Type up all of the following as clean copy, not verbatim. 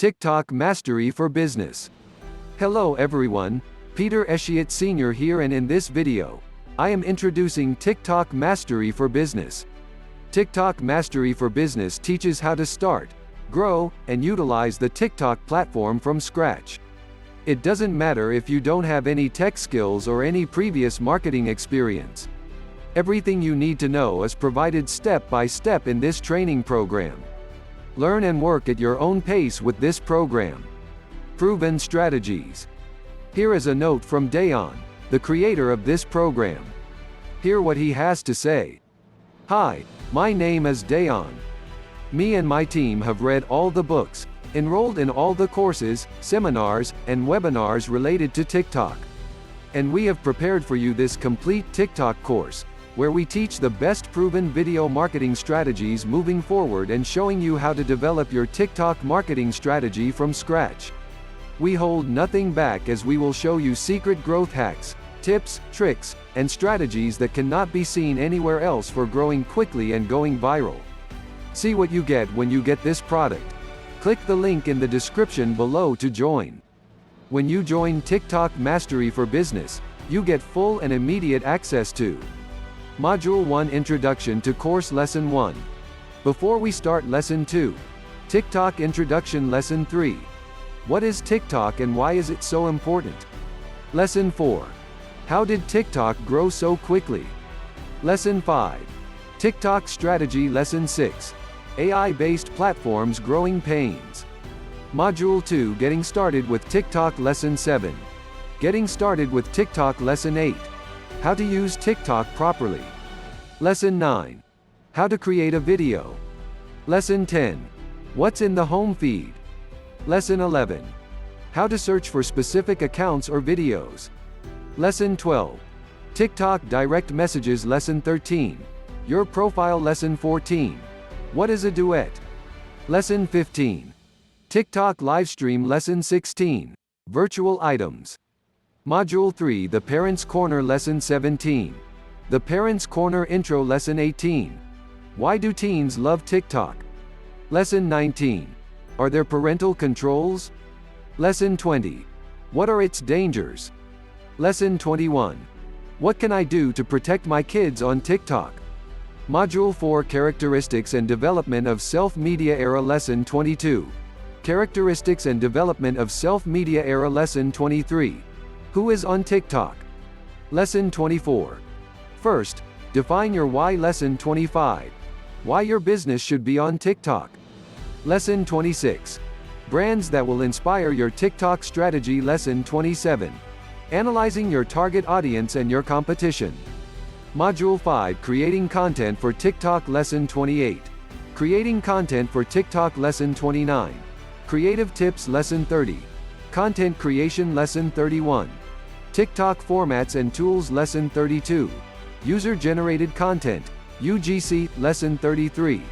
TikTok Mastery for Business. Hello everyone, Peter Eschiet Sr. here, and in this video, I am introducing TikTok Mastery for Business. TikTok Mastery for Business teaches how to start, grow, and utilize the TikTok platform from scratch. It doesn't matter if you don't have any tech skills or any previous marketing experience. Everything you need to know is provided step by step in this training program. Learn and work at your own pace with this program. Proven strategies. Here is a note from Dayon, the creator of this program. Hear what he has to say. Hi, my name is Dayon. Me and my team have read all the books, enrolled in all the courses, seminars, and webinars related to TikTok. And we have prepared for you this complete TikTok course, where we teach the best proven video marketing strategies moving forward and showing you how to develop your TikTok marketing strategy from scratch. We hold nothing back, as we will show you secret growth hacks, tips, tricks, and strategies that cannot be seen anywhere else for growing quickly and going viral. See what you get when you get this product. Click the link in the description below to join. When you join TikTok Mastery for Business, you get full and immediate access to Module 1 Introduction to Course Lesson 1. Before we start Lesson 2, TikTok Introduction Lesson 3. What is TikTok and why is it so important? Lesson 4. How did TikTok grow so quickly? Lesson 5. TikTok Strategy Lesson 6. AI-based platforms growing pains. Module 2 Getting Started with TikTok Lesson 7. Getting Started with TikTok Lesson 8. How to use TikTok properly. Lesson 9. How to create a video. Lesson 10. What's in the home feed. Lesson 11. How to search for specific accounts or videos. Lesson 12. TikTok Direct Messages Lesson 13. Your Profile Lesson 14. What is a duet? Lesson 15. TikTok Livestream Lesson 16. Virtual items. Module 3 The Parents' Corner Lesson 17. The Parents' Corner Intro Lesson 18. Why do teens love TikTok? Lesson 19. Are there parental controls? Lesson 20. What are its dangers? Lesson 21. What can I do to protect my kids on TikTok? Module 4 Characteristics and Development of Self-Media Era Lesson 22. Characteristics and Development of Self-Media Era Lesson 23. Who is on TikTok? Lesson 24. First, define your why. Lesson 25. Why your business should be on TikTok. Lesson 26. Brands that will inspire your TikTok strategy. Lesson 27. Analyzing your target audience and your competition. Module 5 Creating Content for TikTok Lesson 28. Creating Content for TikTok Lesson 29. Creative Tips Lesson 30. Content Creation Lesson 31. TikTok Formats and Tools Lesson 32. User-Generated Content, UGC, Lesson 33.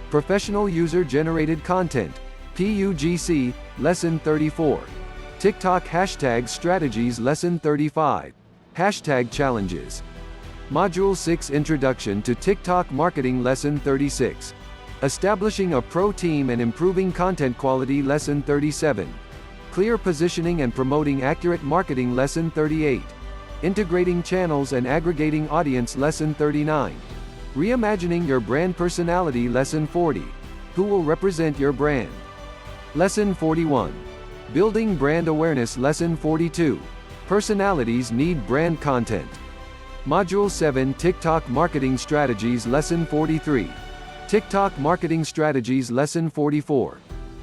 Professional User-Generated Content, PUGC, Lesson 34. TikTok Hashtag Strategies Lesson 35. Hashtag Challenges. Module 6 Introduction to TikTok Marketing Lesson 36. Establishing a pro team and improving content quality Lesson 37. Clear Positioning and Promoting Accurate Marketing Lesson 38. Integrating Channels and Aggregating Audience Lesson 39. Reimagining Your Brand Personality Lesson 40. Who will represent your brand? Lesson 41. Building Brand Awareness Lesson 42. Personalities need brand content. Module 7 TikTok Marketing Strategies Lesson 43. TikTok Marketing Strategies Lesson 44.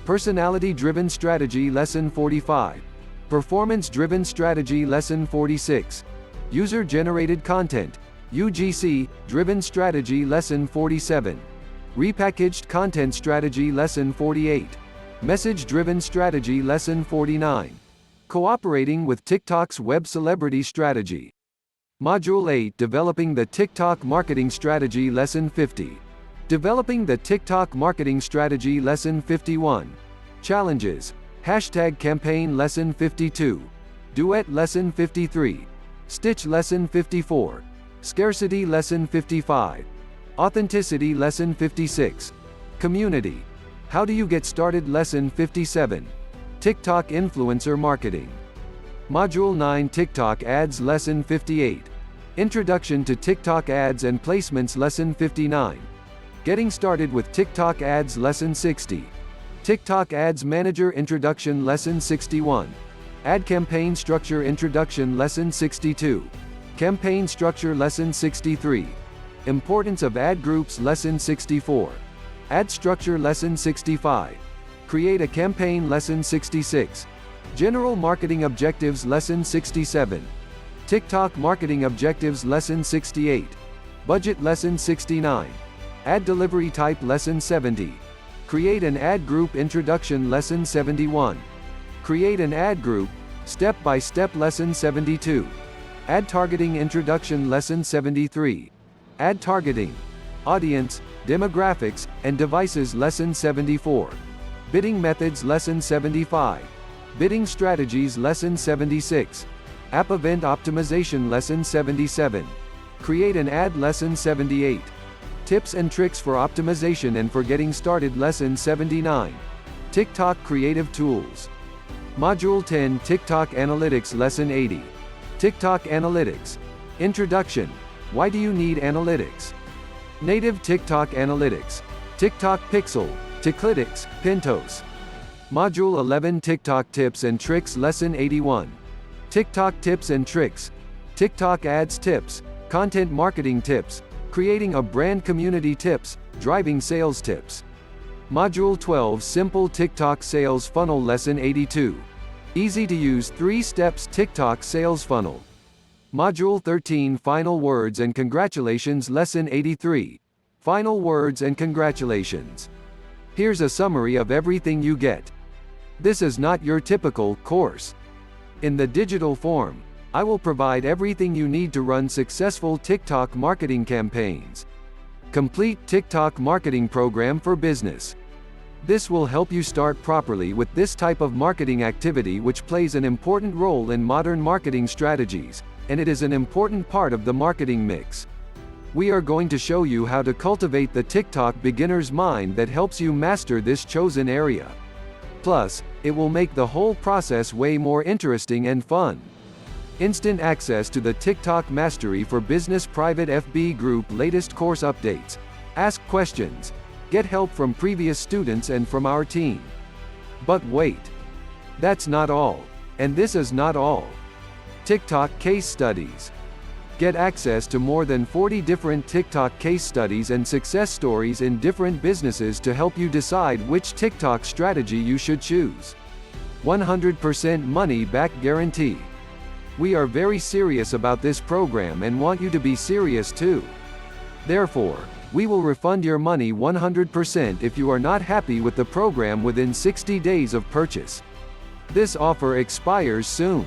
Personality-Driven Strategy Lesson 45. Performance-Driven Strategy Lesson 46. User-Generated Content, UGC, Driven Strategy Lesson 47. Repackaged Content Strategy Lesson 48. Message-Driven Strategy Lesson 49. Cooperating with TikTok's Web Celebrity Strategy. Module 8 Developing the TikTok Marketing Strategy Lesson 50. Developing the TikTok Marketing Strategy Lesson 51. Challenges. Hashtag Campaign Lesson 52. Duet Lesson 53. Stitch Lesson 54. Scarcity Lesson 55. Authenticity Lesson 56. Community. How do you get started? Lesson 57. TikTok Influencer Marketing. Module 9 TikTok Ads Lesson 58. Introduction to TikTok Ads and Placements Lesson 59. Getting started with TikTok Ads Lesson 60. TikTok Ads Manager Introduction Lesson 61. Ad Campaign Structure Introduction Lesson 62. Campaign Structure Lesson 63. Importance of Ad Groups Lesson 64. Ad Structure Lesson 65. Create a Campaign Lesson 66. General Marketing Objectives Lesson 67. TikTok Marketing Objectives Lesson 68. Budget Lesson 69. Ad Delivery Type Lesson 70. Create an Ad Group Introduction Lesson 71. Create an Ad Group, Step-by-Step Lesson 72. Ad Targeting Introduction Lesson 73. Ad Targeting, Audience, Demographics, and Devices Lesson 74. Bidding Methods Lesson 75. Bidding Strategies Lesson 76. App Event Optimization Lesson 77. Create an Ad Lesson 78. Tips and Tricks for Optimization and for Getting Started Lesson 79. TikTok Creative Tools. Module 10 TikTok Analytics Lesson 80. TikTok Analytics. Introduction. Why do you need analytics? Native TikTok Analytics. TikTok Pixel, Ticklytics, Pintos. Module 11 TikTok Tips and Tricks Lesson 81. TikTok Tips and Tricks. TikTok Ads Tips, Content Marketing Tips, Creating a Brand Community Tips, Driving Sales Tips. Module 12 Simple TikTok Sales Funnel Lesson 82. Easy to use 3 steps TikTok Sales Funnel. Module 13 Final Words and Congratulations Lesson 83. Final Words and Congratulations. Here's a summary of everything you get. This is not your typical course. In the digital form, I will provide everything you need to run successful TikTok marketing campaigns. Complete TikTok marketing program for business. This will help you start properly with this type of marketing activity, which plays an important role in modern marketing strategies, and it is an important part of the marketing mix. We are going to show you how to cultivate the TikTok beginner's mind that helps you master this chosen area. Plus, it will make the whole process way more interesting and fun. Instant access to the TikTok Mastery for Business Private FB Group latest course updates. Ask questions. Get help from previous students and from our team. But wait. That's not all. And this is not all. TikTok Case Studies. Get access to more than 40 different TikTok case studies and success stories in different businesses to help you decide which TikTok strategy you should choose. 100% money back guarantee. We are very serious about this program and want you to be serious too. Therefore, we will refund your money 100% if you are not happy with the program within 60 days of purchase. This offer expires soon.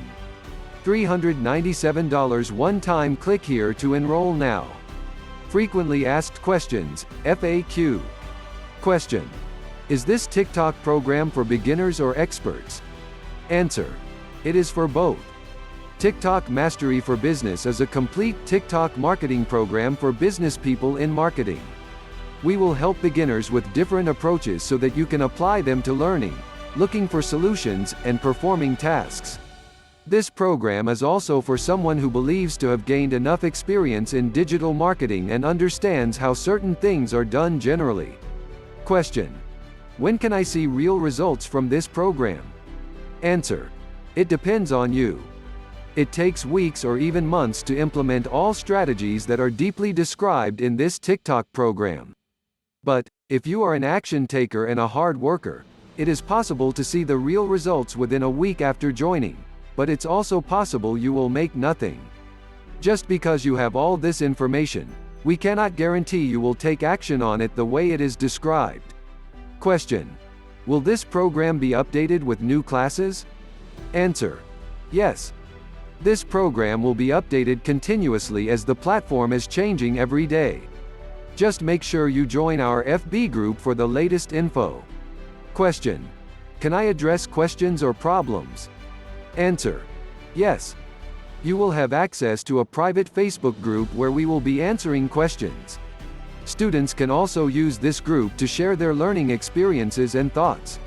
$397 one-time. Click here to enroll now. Frequently asked questions, FAQ. Question: is this TikTok program for beginners or experts? Answer: it is for both. TikTok Mastery for Business is a complete TikTok marketing program for business people in marketing. We will help beginners with different approaches so that you can apply them to learning, looking for solutions, and performing tasks. This program is also for someone who believes to have gained enough experience in digital marketing and understands how certain things are done generally. Question: when can I see real results from this program? Answer: it depends on you. It takes weeks or even months to implement all strategies that are deeply described in this TikTok program. But, if you are an action taker and a hard worker, it is possible to see the real results within a week after joining, but it's also possible you will make nothing. Just because you have all this information, we cannot guarantee you will take action on it the way it is described. Question: will this program be updated with new classes? Answer: yes. This program will be updated continuously as the platform is changing every day. Just make sure you join our FB group for the latest info. Question: can I address questions or problems? Answer: yes. You will have access to a private Facebook group where we will be answering questions. Students can also use this group to share their learning experiences and thoughts.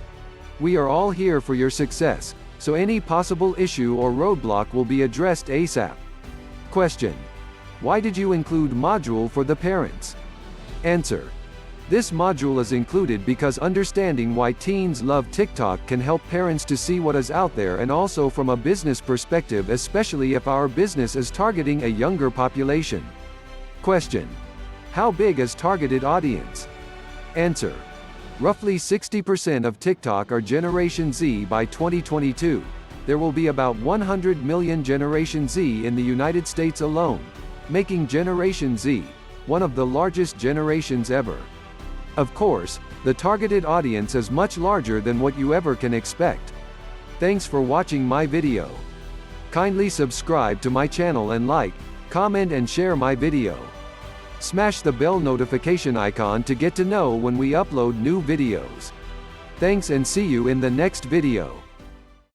We are all here for your success, so any possible issue or roadblock will be addressed ASAP. Question: why did you include module for the parents? Answer: this module is included because understanding why teens love TikTok can help parents to see what is out there, and also from a business perspective, especially if our business is targeting a younger population. Question: how big is targeted audience? Answer: roughly 60% of TikTok are Generation Z by 2022. There will be about 100 million Generation Z in the United States alone, making Generation Z one of the largest generations ever. Of course, the targeted audience is much larger than what you ever can expect. Thanks for watching my video. Kindly subscribe to my channel and like, comment and share my video. Smash the bell notification icon to get to know when we upload new videos. Thanks and see you in the next video.